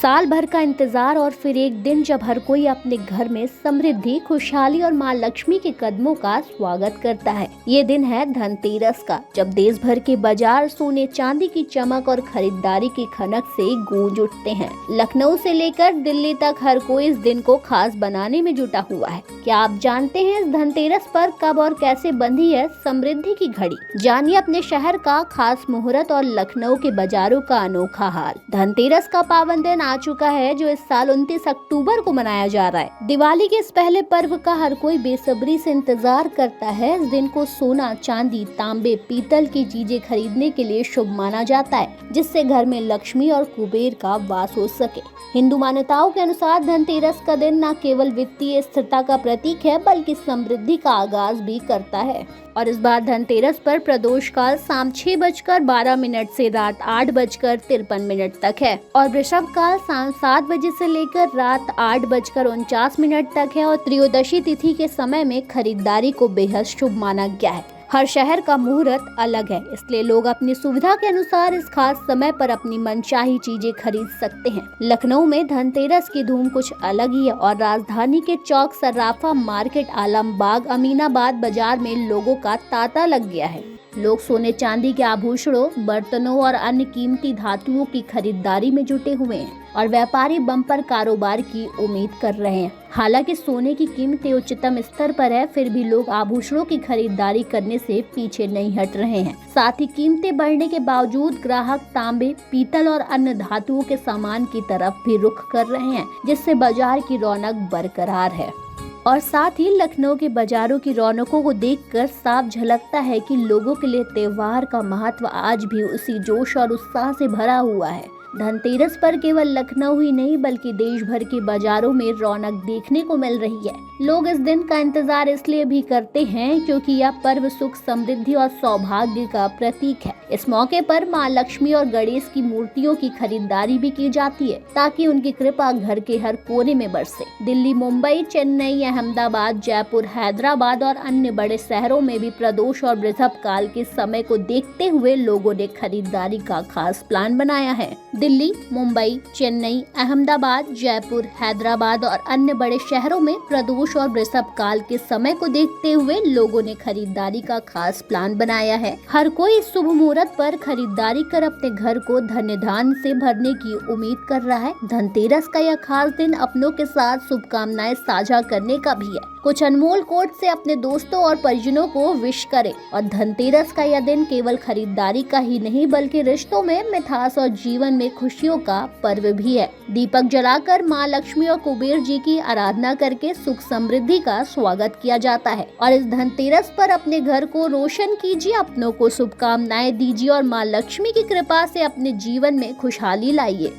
साल भर का इंतजार और फिर एक दिन जब हर कोई अपने घर में समृद्धि, खुशहाली और मां लक्ष्मी के कदमों का स्वागत करता है। ये दिन है धनतेरस का, जब देश भर के बाजार सोने चांदी की चमक और खरीदारी की खनक से गूंज उठते हैं। लखनऊ से लेकर दिल्ली तक हर कोई इस दिन को खास बनाने में जुटा हुआ है। क्या आप जानते हैं इस धनतेरस पर कब और कैसे बंधी है समृद्धि की घड़ी? जानिए अपने शहर का खास मुहूर्त और लखनऊ के बाजारों का अनोखा हाल। धनतेरस का पावन दिन आ चुका है, जो इस साल 29 अक्टूबर को मनाया जा रहा है। दिवाली के इस पहले पर्व का हर कोई बेसब्री से इंतजार करता है। इस दिन को सोना, चांदी, तांबे, पीतल की चीजें खरीदने के लिए शुभ माना जाता है, जिससे घर में लक्ष्मी और कुबेर का वास हो सके। हिंदू मान्यताओं के अनुसार धनतेरस का दिन न केवल वित्तीय स्थिरता का प्रतीक है, बल्कि समृद्धि का आगाज भी करता है। और इस बार धनतेरस पर प्रदोष काल शाम 6:12 से रात 8:53 तक है और वृषभ काल शाम 7 बजे से लेकर रात 8:49 तक है। और त्रयोदशी तिथि के समय में खरीदारी को बेहद शुभ माना गया है। हर शहर का मुहूर्त अलग है, इसलिए लोग अपनी सुविधा के अनुसार इस खास समय पर अपनी मनचाही चीजें खरीद सकते हैं। लखनऊ में धनतेरस की धूम कुछ अलग ही है और राजधानी के चौक, सर्राफा मार्केट, आलमबाग, अमीनाबाद बाजार में लोगों का तांता लग गया है। लोग सोने चांदी के आभूषणों, बर्तनों और अन्य कीमती धातुओं की खरीदारी में जुटे हुए हैं और व्यापारी बम्पर कारोबार की उम्मीद कर रहे हैं। हालांकि सोने की कीमतें उच्चतम स्तर पर है, फिर भी लोग आभूषणों की खरीदारी करने से पीछे नहीं हट रहे हैं। साथ ही कीमतें बढ़ने के बावजूद ग्राहक तांबे, पीतल और अन्य धातुओं के सामान की तरफ भी रुख कर रहे हैं, जिससे बाजार की रौनक बरकरार है। और साथ ही लखनऊ के बाजारों की रौनकों को देखकर साफ झलकता है कि लोगों के लिए त्योहार का महत्व आज भी उसी जोश और उत्साह से भरा हुआ है। धनतेरस पर केवल लखनऊ ही नहीं, बल्कि देश भर के बाजारों में रौनक देखने को मिल रही है। लोग इस दिन का इंतजार इसलिए भी करते हैं क्योंकि यह पर्व सुख, समृद्धि और सौभाग्य का प्रतीक है। इस मौके पर मां लक्ष्मी और गणेश की मूर्तियों की खरीदारी भी की जाती है, ताकि उनकी कृपा घर के हर कोने में बरसे। दिल्ली, मुंबई, चेन्नई, अहमदाबाद, जयपुर, हैदराबाद और अन्य बड़े शहरों में भी प्रदोष और वृषभ काल के समय को देखते हुए लोगों ने खरीदारी का खास प्लान बनाया है। दिल्ली, मुंबई, चेन्नई, अहमदाबाद, जयपुर, हैदराबाद और अन्य बड़े शहरों में प्रदोष और वृषभ काल के समय को देखते हुए लोगों ने खरीदारी का खास प्लान बनाया है। हर कोई इस शुभ मुहूर्त पर खरीदारी कर अपने घर को धन्य धान्य से भरने की उम्मीद कर रहा है। धनतेरस का यह खास दिन अपनों के साथ शुभकामनाएं साझा करने का भी है। कुछ अनमोल कोड से अपने दोस्तों और परिजनों को विश करें। और धनतेरस का यह दिन केवल खरीदारी का ही नहीं, बल्कि रिश्तों में मिठास और जीवन में खुशियों का पर्व भी है। दीपक जलाकर मां लक्ष्मी और कुबेर जी की आराधना करके सुख समृद्धि का स्वागत किया जाता है। और इस धनतेरस पर अपने घर को रोशन कीजिए, अपनों को शुभकामनाएं दीजिए और मां लक्ष्मी की कृपा से अपने जीवन में खुशहाली लाइए।